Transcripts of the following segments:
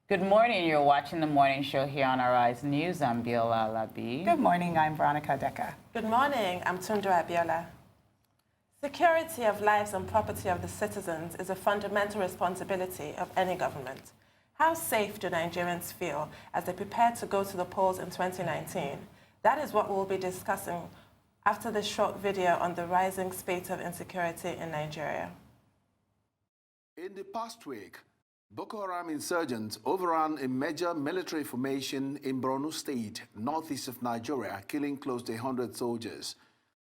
Good morning. You're watching the morning show here on Arise News. I'm Biola Labi. Good morning. I'm Veronica Decker. Good morning. I'm Tundra Abiola. Security of lives and property of the citizens is a fundamental responsibility of any government. How safe do Nigerians feel as they prepare to go to the polls in 2019? That is what we'll be discussing after this short video on the rising spate of insecurity in Nigeria. In the past week, Boko Haram insurgents overran a major military formation in Borno State, northeast of Nigeria, killing close to 100 soldiers.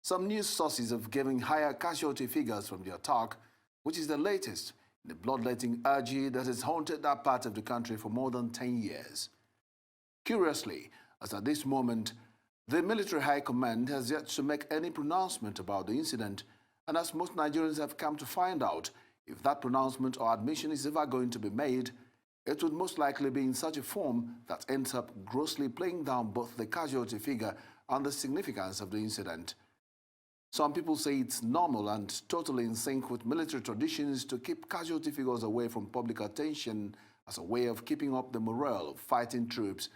Some news sources have given higher casualty figures from the attack, which is the latest in the bloodletting orgy that has haunted that part of the country for more than 10 years. Curiously, as at this moment, the military high command has yet to make any pronouncement about the incident, and as most Nigerians have come to find out, if that pronouncement or admission is ever going to be made, it would most likely be in such a form that ends up grossly playing down both the casualty figure and the significance of the incident. Some people say it's normal and totally in sync with military traditions to keep casualty figures away from public attention as a way of keeping up the morale of fighting troops.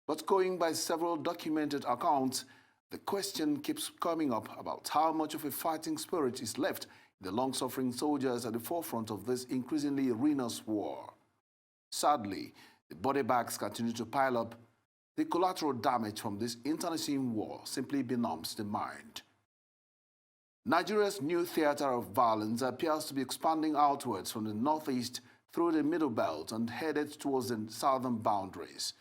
But going by several documented accounts, the question keeps coming up about how much of a fighting spirit is left the long-suffering soldiers at the forefront of this increasingly ruinous war. Sadly, the body bags continue to pile up. The collateral damage from this internecine war simply benumbs the mind. Nigeria's new theater of violence appears to be expanding outwards from the northeast through the middle belt and headed towards the southern boundaries.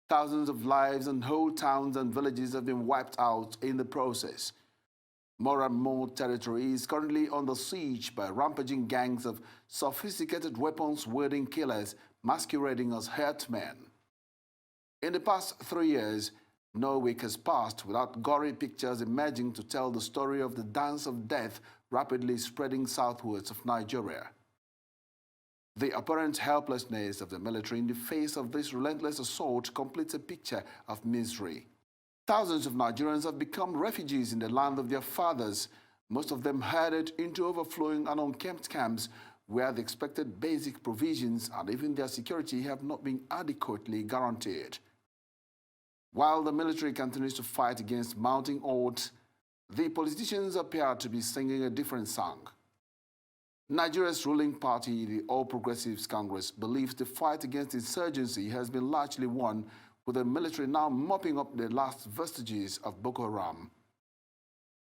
Thousands of lives and whole towns and villages have been wiped out in the process. More and more territory is currently under siege by rampaging gangs of sophisticated weapons-wielding killers masquerading as herdsmen. In the past 3 years, no week has passed without gory pictures emerging to tell the story of the dance of death rapidly spreading southwards of Nigeria. The apparent helplessness of the military in the face of this relentless assault completes a picture of misery. Thousands of Nigerians have become refugees in the land of their fathers, most of them herded into overflowing and unkempt camps where the expected basic provisions and even their security have not been adequately guaranteed. While the military continues to fight against mounting odds, the politicians appear to be singing a different song. Nigeria's ruling party, the All Progressives Congress, believes the fight against insurgency has been largely won, with the military now mopping up the last vestiges of Boko Haram.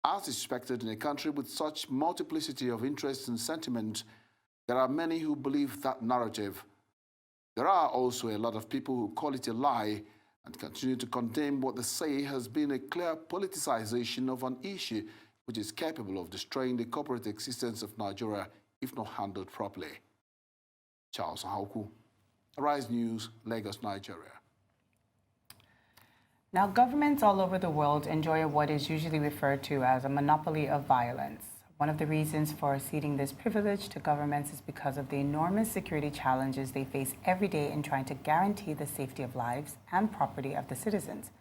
As expected in a country with such multiplicity of interests and sentiment, there are many who believe that narrative. There are also a lot of people who call it a lie and continue to condemn what they say has been a clear politicization of an issue which is capable of destroying the corporate existence of Nigeria if not handled properly. Charles Ahauku, Arise News, Lagos, Nigeria. Now, governments all over the world enjoy what is usually referred to as a monopoly of violence. One of the reasons for ceding this privilege to governments is because of the enormous security challenges they face every day in trying to guarantee the safety of lives and property of the citizens.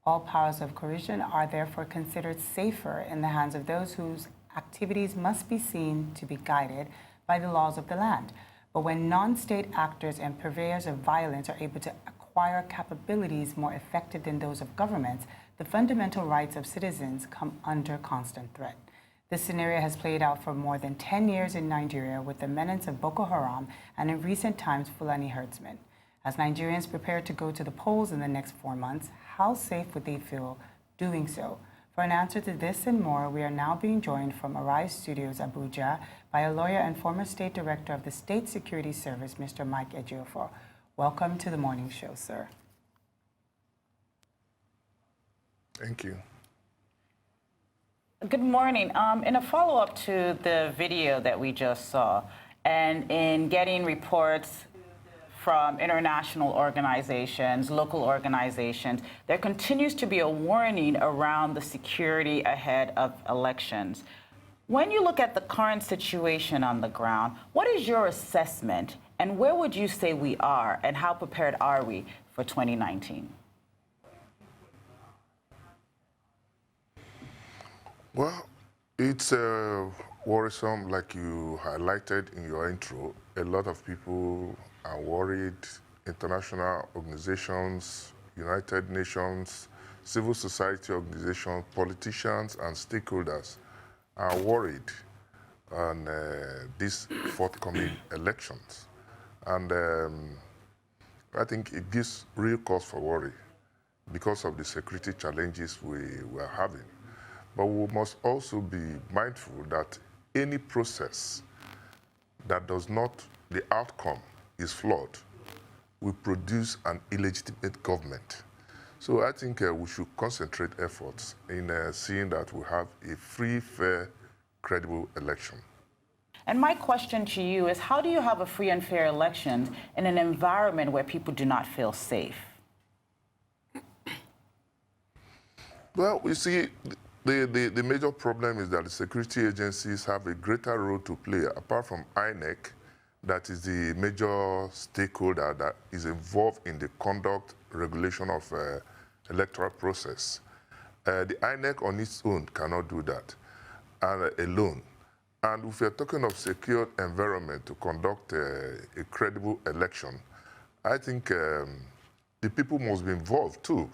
All powers of coercion are therefore considered safer in the hands of those whose activities must be seen to be guided by the laws of the land. But when non-state actors and purveyors of violence are able to acquire capabilities more effective than those of governments, the fundamental rights of citizens come under constant threat. This scenario has played out for more than 10 years in Nigeria with the menace of Boko Haram and in recent times Fulani herdsmen. As Nigerians prepare to go to the polls in the next 4 months, how safe would they feel doing so? For an answer to this and more, we are now being joined from Arise Studios, Abuja, by a lawyer and former State Director of the State Security Service, Mr. Mike Ejiofor. Welcome to the morning show, sir. Thank you. Good morning. In a follow-up to the video that we just saw, and in getting reports from international organizations, local organizations, there continues to be a warning around the security ahead of elections. When you look at the current situation on the ground, what is your assessment, and where would you say we are, and how prepared are we for 2019? Well, it's worrisome, like you highlighted in your intro. A lot of people are worried. International organizations, United Nations, civil society organizations, politicians, and stakeholders are worried on these forthcoming elections. And I think it gives real cause for worry because of the security challenges we are having. But we must also be mindful that any process that does not, the outcome is flawed, will produce an illegitimate government. So I think we should concentrate efforts in seeing that we have a free, fair, credible election. And my question to you is, how do you have a free and fair election in an environment where people do not feel safe? Well, you see, the major problem is that the security agencies have a greater role to play, apart from INEC, that is the major stakeholder that is involved in the conduct, regulation of electoral process. The INEC on its own cannot do that alone. And if we're talking of secure environment to conduct a credible election, I think the people must be involved too.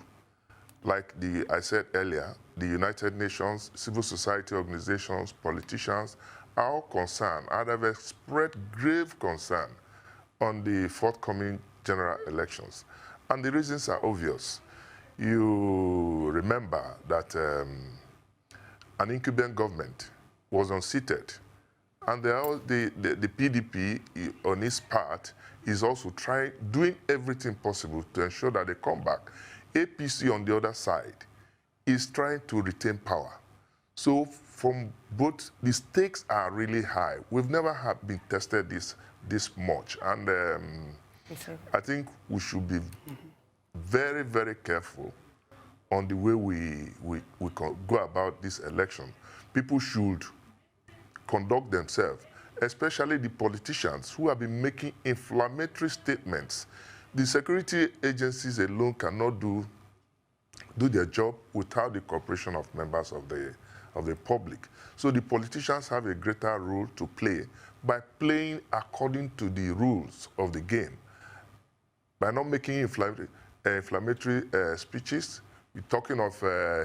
Like I said earlier, the United Nations, civil society organizations, politicians are all concerned and have expressed grave concern on the forthcoming general elections. And the reasons are obvious. You remember that an incumbent government was unseated, and the PDP on its part is also doing everything possible to ensure that they come back. APC on the other side is trying to retain power. So from both, the stakes are really high. We've never been tested this much. And I think we should be very, very careful on the way we go about this election. People should conduct themselves, especially the politicians who have been making inflammatory statements. The security agencies alone cannot do their job without the cooperation of members of the public. So the politicians have a greater role to play by playing according to the rules of the game, by not making inflammatory speeches. We're talking of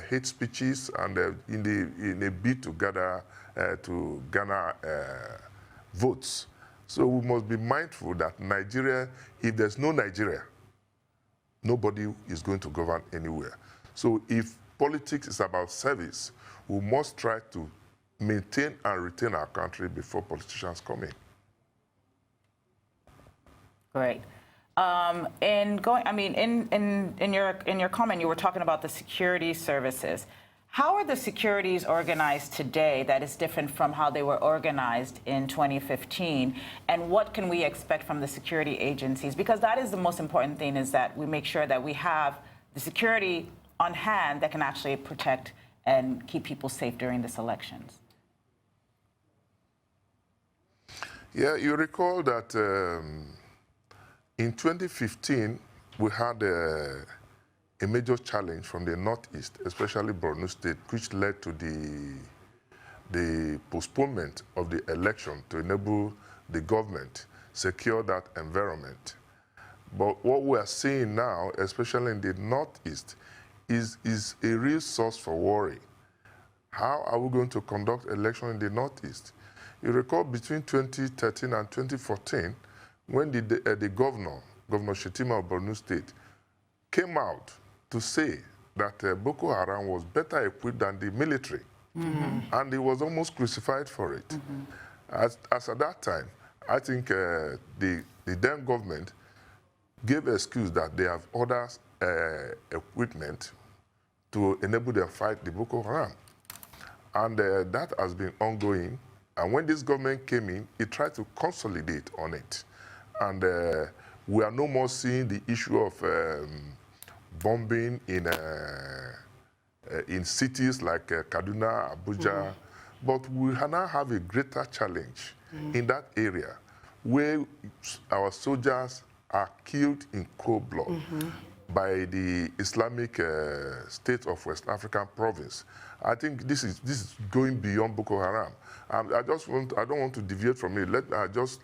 hate speeches and in a bid to garner votes. So we must be mindful that Nigeria, if there's no Nigeria, nobody is going to govern anywhere. So if politics is about service, we must try to maintain and retain our country before politicians come in. Great. In your comment, you were talking about the security services. How are the securities organized today that is different from how they were organized in 2015? And what can we expect from the security agencies? Because that is the most important thing, is that we make sure that we have the security on hand that can actually protect and keep people safe during these elections. Yeah, you recall that in 2015, we had a major challenge from the Northeast, especially Borno State, which led to the postponement of the election to enable the government secure that environment. But what we are seeing now, especially in the Northeast, is a real source for worry. How are we going to conduct election in the Northeast? You recall between 2013 and 2014, when the Governor Shettima of Borno State, came out to say that Boko Haram was better equipped than the military. And he was almost crucified for it. As at that time, I think the then government gave excuse that they have other equipment to enable them fight the Boko Haram. And that has been ongoing. And when this government came in, it tried to consolidate on it. And we are no more seeing the issue of bombing in cities like Kaduna, Abuja. But we now have a greater challenge in that area where our soldiers are killed in cold blood by the Islamic State of West African province. I think this is going beyond Boko Haram. I don't want to deviate from it. I just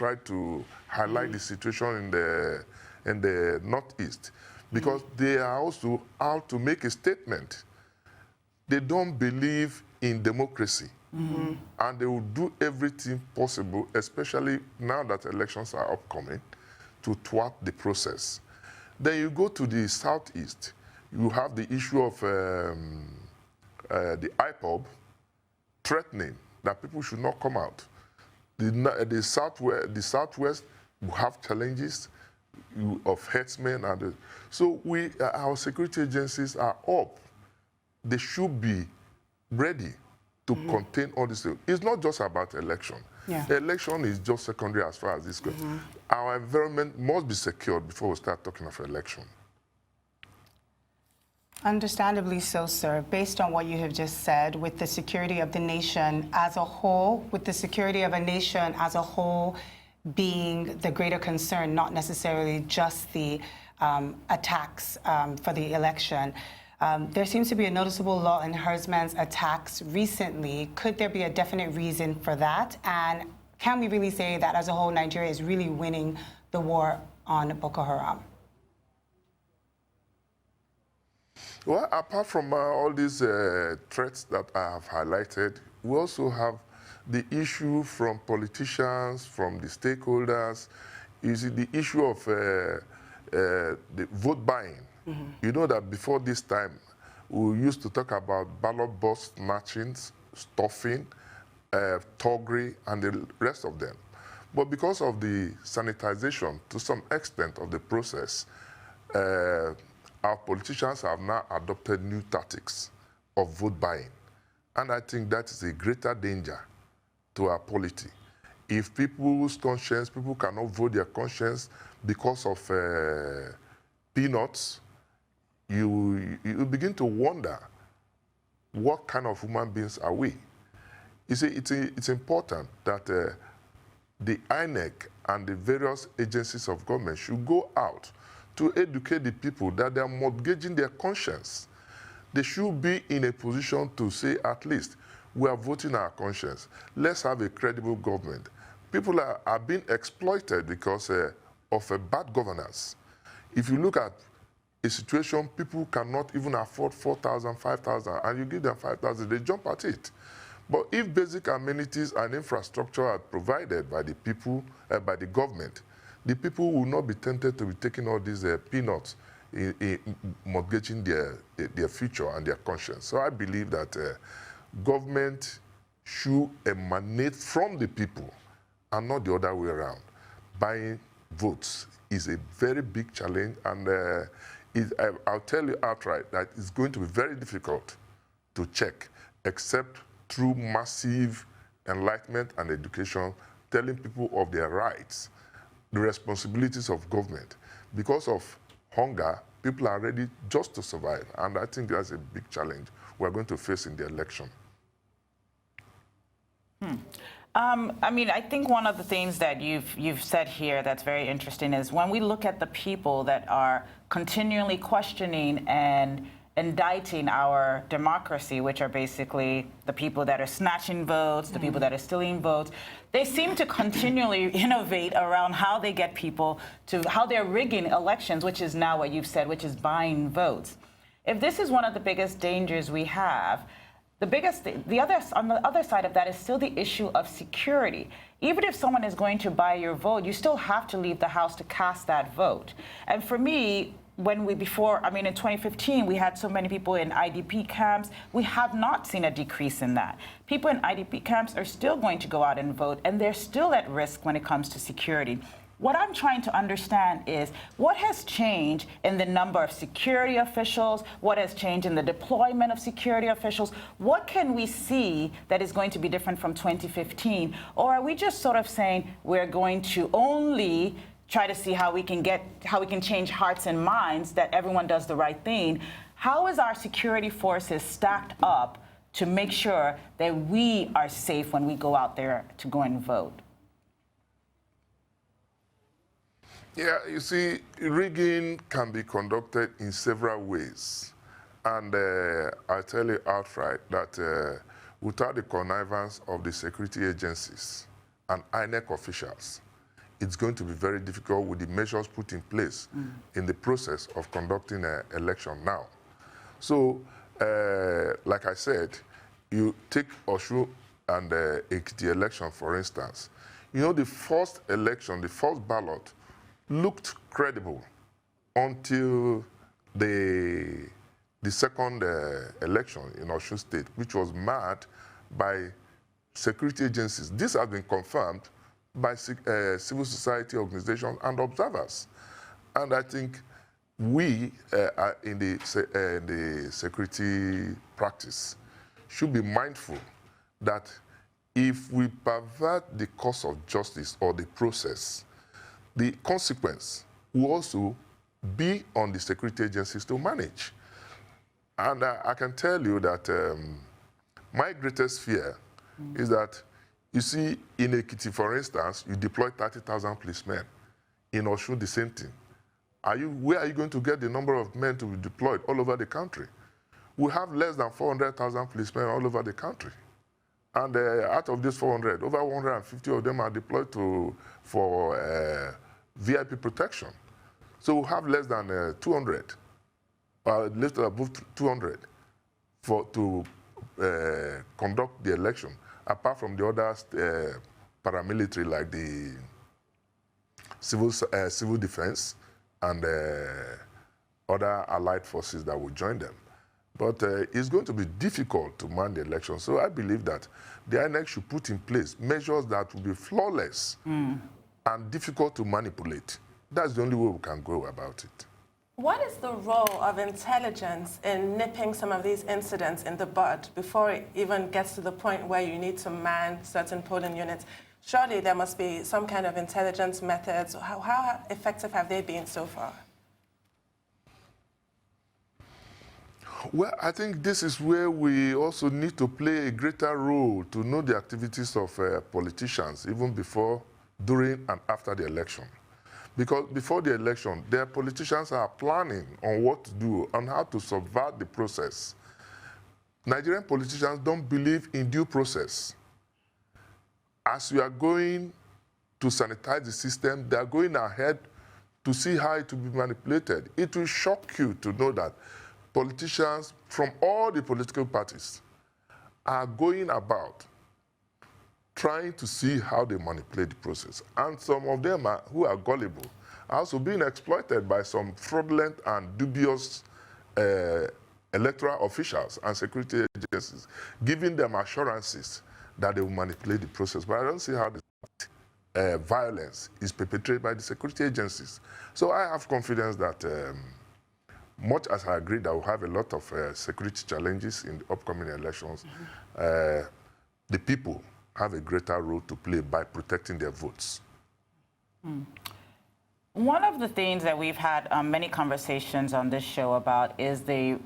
tried to highlight the situation in the Northeast, because they are also out to make a statement. They don't believe in democracy, and they will do everything possible, especially now that elections are upcoming, to thwart the process. Then you go to the Southeast, you have the issue of the IPOB threatening that people should not come out. The Southwest will have challenges of herdsmen, and so our security agencies are up. They should be ready to contain all this. It's not just about election. Yeah. Election is just secondary as far as this goes. Our environment must be secured before we start talking of election. Understandably so, sir. Based on what you have just said, with the security of the nation as a whole, with the security of a nation as a whole being the greater concern, not necessarily just the attacks for the election, there seems to be a noticeable lull in herdsmen's attacks recently. Could there be a definite reason for that? And can we really say that as a whole, Nigeria is really winning the war on Boko Haram? Well, apart from all these threats that I have highlighted, we also have the issue from politicians, from the stakeholders, is the issue of the vote buying. You know that before this time, we used to talk about ballot box snatchings, stuffing, thuggery, and the rest of them. But because of the sanitization, to some extent, of the process, our politicians have now adopted new tactics of vote buying. And I think that is a greater danger to our polity. If people's conscience, people cannot vote their conscience because of peanuts, you begin to wonder, what kind of human beings are we? You see, it's important that the INEC and the various agencies of government should go out to educate the people that they are mortgaging their conscience. They should be in a position to say, at least, we are voting our conscience. Let's have a credible government. People are being exploited because of a bad governance. If you look at a situation, people cannot even afford 4,000, 5,000, and you give them 5,000, they jump at it. But if basic amenities and infrastructure are provided by the people, by the government, the people will not be tempted to be taking all these peanuts, mortgaging their future and their conscience. So I believe that government should emanate from the people and not the other way around. Buying votes is a very big challenge, and I'll tell you outright that it's going to be very difficult to check, except through massive enlightenment and education, telling people of their rights, the responsibilities of government. Because of hunger, people are ready just to survive, and I think that's a big challenge we're going to face in the election. I mean, I think one of the things that you've said here that's very interesting is when we look at the people that are continually questioning and indicting our democracy, which are basically the people that are snatching votes, the people that are stealing votes, they seem to continually innovate around how they get people to, how they're rigging elections, which is now what you've said, which is buying votes. If this is one of the biggest dangers we have, on the other side of that is still the issue of security. Even if someone is going to buy your vote, you still have to leave the house to cast that vote. And for me, in 2015, we had so many people in IDP camps. We have not seen a decrease in that. People in IDP camps are still going to go out and vote, and they're still at risk when it comes to security. What I'm trying to understand is what has changed in the number of security officials, what has changed in the deployment of security officials, what can we see that is going to be different from 2015? Or are we just sort of saying we're going to only try to see how we can change hearts and minds, that everyone does the right thing? How is our security forces stacked up to make sure that we are safe when we go out there to go and vote? Yeah, you see, rigging can be conducted in several ways. And I tell you outright that without the connivance of the security agencies and INEC officials, it's going to be very difficult with the measures put in place in the process of conducting an election now. So, like I said, you take Osun and Ekiti election, for instance. You know, the first election, the first ballot, looked credible until the second election in Osun State, which was marred by security agencies. This has been confirmed by civil society organizations and observers. And I think we are in the security practice should be mindful that if we pervert the course of justice or the process, the consequence will also be on the security agencies to manage. And I can tell you that my greatest fear is that, you see, in Ekiti, for instance, you deploy 30,000 policemen. In Osun, the same thing. Where are you going to get the number of men to be deployed all over the country? We have less than 400,000 policemen all over the country. And out of these 400, over 150 of them are deployed for VIP protection. So we have less than 200, less than above 200 to conduct the election, apart from the other paramilitary like the civil defense and other allied forces that will join them. But it's going to be difficult to man the election. So I believe that the INEC should put in place measures that will be flawless and difficult to manipulate. That's the only way we can go about it. What is the role of intelligence in nipping some of these incidents in the bud before it even gets to the point where you need to man certain polling units? Surely there must be some kind of intelligence methods. How effective have they been so far? Well, I think this is where we also need to play a greater role to know the activities of politicians, even before, during, and after the election. Because before the election, their politicians are planning on what to do, on how to subvert the process. Nigerian politicians don't believe in due process. As you are going to sanitize the system, they are going ahead to see how it will be manipulated. It will shock you to know that politicians from all the political parties are going about trying to see how they manipulate the process. And some of them who are gullible are also being exploited by some fraudulent and dubious electoral officials and security agencies, giving them assurances that they will manipulate the process. But I don't see how the violence is perpetrated by the security agencies. So I have confidence that much as I agree that we'll have a lot of security challenges in the upcoming elections, the people have a greater role to play by protecting their votes. One of the things that we've had many conversations on this show about is the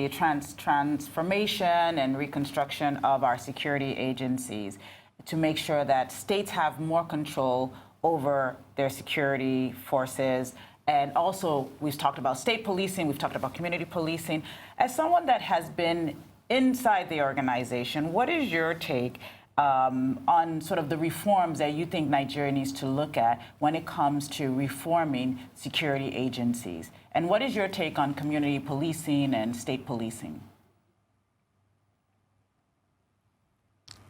transformation and reconstruction of our security agencies to make sure that states have more control over their security forces. And also, we've talked about state policing, we've talked about community policing. As someone that has been inside the organization, what is your take on sort of the reforms that you think Nigeria needs to look at when it comes to reforming security agencies? And what is your take on community policing and state policing?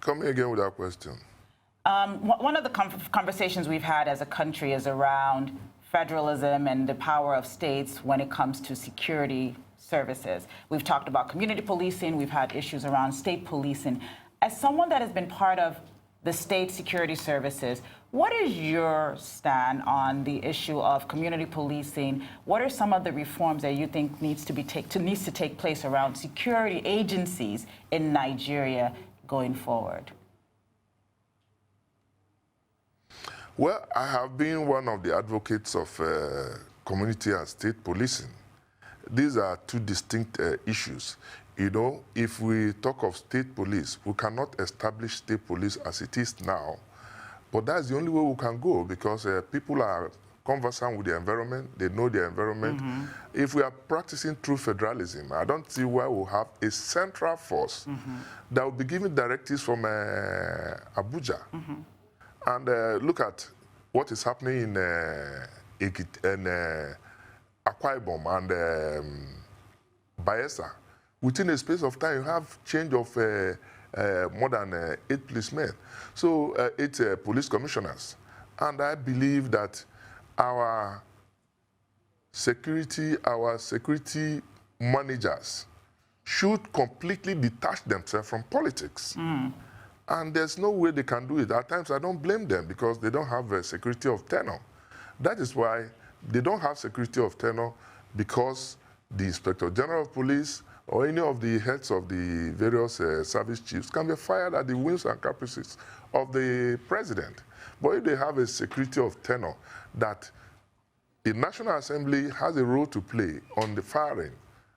Come again with that question. One of the conversations we've had as a country is around federalism and the power of states when it comes to security services. We've talked about community policing, we've had issues around state policing. As someone that has been part of the state security services, what is your stand on the issue of community policing? What are some of the reforms that you think needs to take place around security agencies in Nigeria going forward? Well, I have been one of the advocates of community and state policing. These are two distinct issues. You know, if we talk of state police, we cannot establish state police as it is now. But that's the only way we can go, because people are conversant with the environment, they know the environment. If we are practicing true federalism, I don't see why we'll have a central force that will be giving directives from Abuja. And look at what is happening in Akwa Ibom and Bayelsa, within a space of time, you have change of more than 8 policemen, so 8 police commissioners. And I believe that our security managers should completely detach themselves from politics. And there's no way they can do it. At times, I don't blame them because they don't have a security of tenure. That is why they don't have security of tenure, because the Inspector General of Police or any of the heads of the various service chiefs can be fired at the whims and caprices of the president. But if they have a security of tenure, that the National Assembly has a role to play on the firing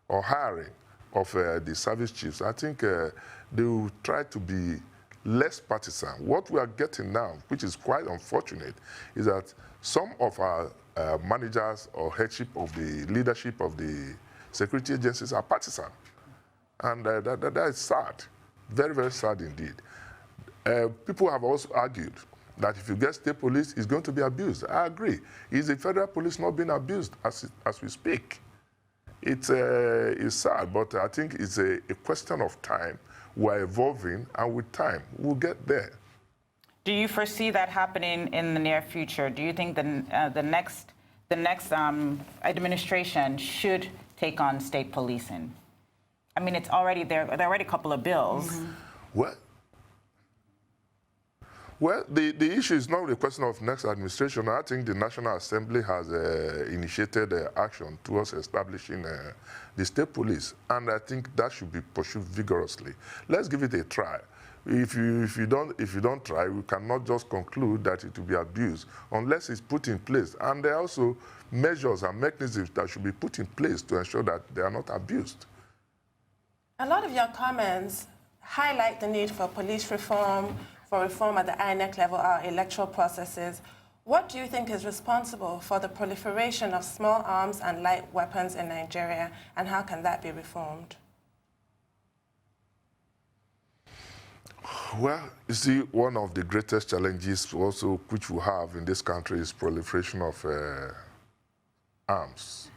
or hiring of the service chiefs, I think they will try to be less partisan. What we are getting now, which is quite unfortunate, is that some of our managers or headship of the leadership of the security agencies are partisan. And that is sad, very, very sad indeed. People have also argued that if you get state police, it's going to be abused. I agree. Is the federal police not being abused as we speak? It's sad, but I think it's a question of time. We're evolving, and with time, we'll get there. Do you foresee that happening in the near future? Do you think the next administration should take on state policing? I mean, it's already there. There are already a couple of bills. Well, the issue is not the question of next administration. I think the National Assembly has initiated action towards establishing the state police, and I think that should be pursued vigorously. Let's give it a try. If you don't try, we cannot just conclude that it will be abused unless it's put in place. And there are also measures and mechanisms that should be put in place to ensure that they are not abused. A lot of your comments highlight the need for police reform, for reform at the INEC level, our electoral processes. What do you think is responsible for the proliferation of small arms and light weapons in Nigeria, and how can that be reformed? Well, you see, one of the greatest challenges also which we have in this country is proliferation of arms.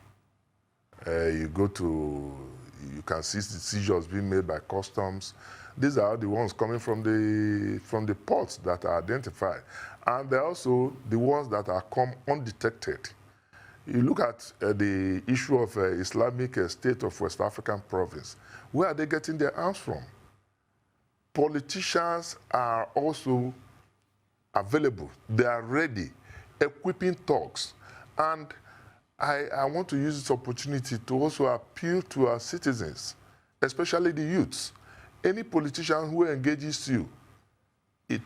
You can see the seizures being made by customs. These are the ones coming from the ports that are identified. And they're also the ones that are come undetected. You look at the issue of Islamic State of West African province. Where are they getting their arms from? Politicians are also available. They are ready, equipping thugs. And I want to use this opportunity to also appeal to our citizens, especially the youths. Any politician who engages you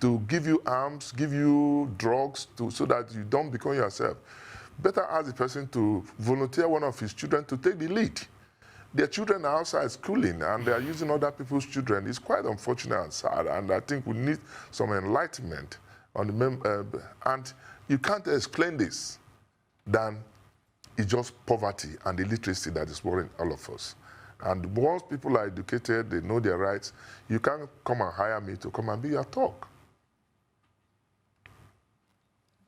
to give you arms, give you drugs so that you don't become yourself, better ask the person to volunteer one of his children to take the lead. Their children are outside schooling and they are using other people's children. It's quite unfortunate and sad, and I think we need some enlightenment on the and you can't explain this than it's just poverty and illiteracy that is worrying all of us. And once people are educated, they know their rights, you can't come and hire me to come and be your talk.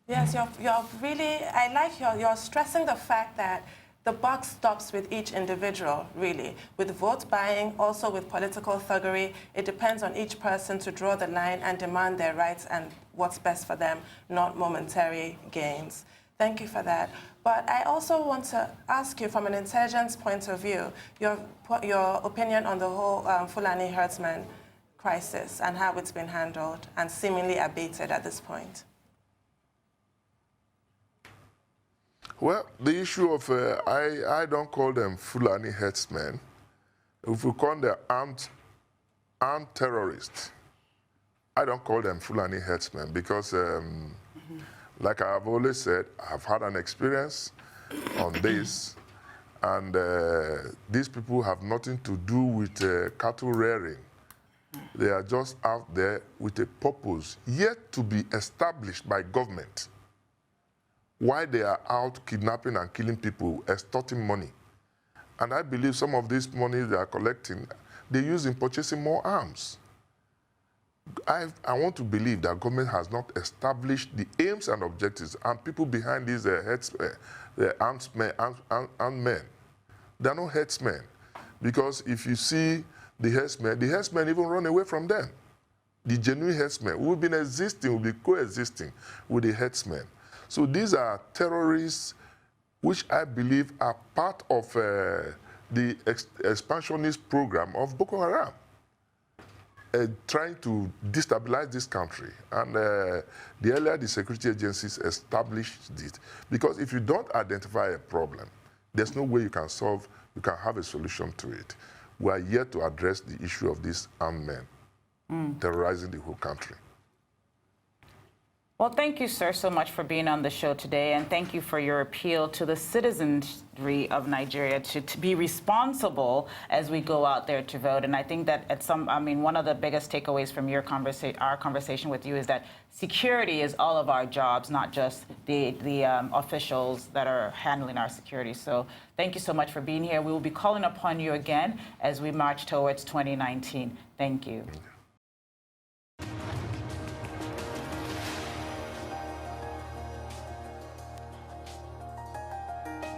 Yes, you're really, I like you're stressing the fact that the buck stops with each individual, really. With vote buying, also with political thuggery, it depends on each person to draw the line and demand their rights and what's best for them, not momentary gains. Thank you for that. But I also want to ask you, from an intelligence point of view, your opinion on the whole Fulani herdsman crisis and how it's been handled and seemingly abated at this point. Well, the issue of, I don't call them Fulani herdsmen. If we call them armed terrorists, I don't call them Fulani herdsmen because, like I've always said, I've had an experience on this, and these people have nothing to do with cattle rearing. They are just out there with a purpose yet to be established by government. Why they are out kidnapping and killing people, extorting money. And I believe some of this money they are collecting, they use in purchasing more arms. I want to believe that government has not established the aims and objectives and people behind these armed men. They are not headsmen. Because if you see the headsmen even run away from them. The genuine headsmen. We've been existing, we'll be coexisting with the headsmen. So these are terrorists which I believe are part of the expansionist program of Boko Haram. Trying to destabilize this country. And the earlier the security agencies established it. Because if you don't identify a problem, there's no way you can have a solution to it. We are yet to address the issue of these armed men terrorizing the whole country. Well, thank you, sir, so much for being on the show today, and thank you for your appeal to the citizenry of Nigeria to be responsible as we go out there to vote. And I think that one of the biggest takeaways from our conversation with you is that security is all of our jobs, not just the officials that are handling our security. So thank you so much for being here. We will be calling upon you again as we march towards 2019. Thank you.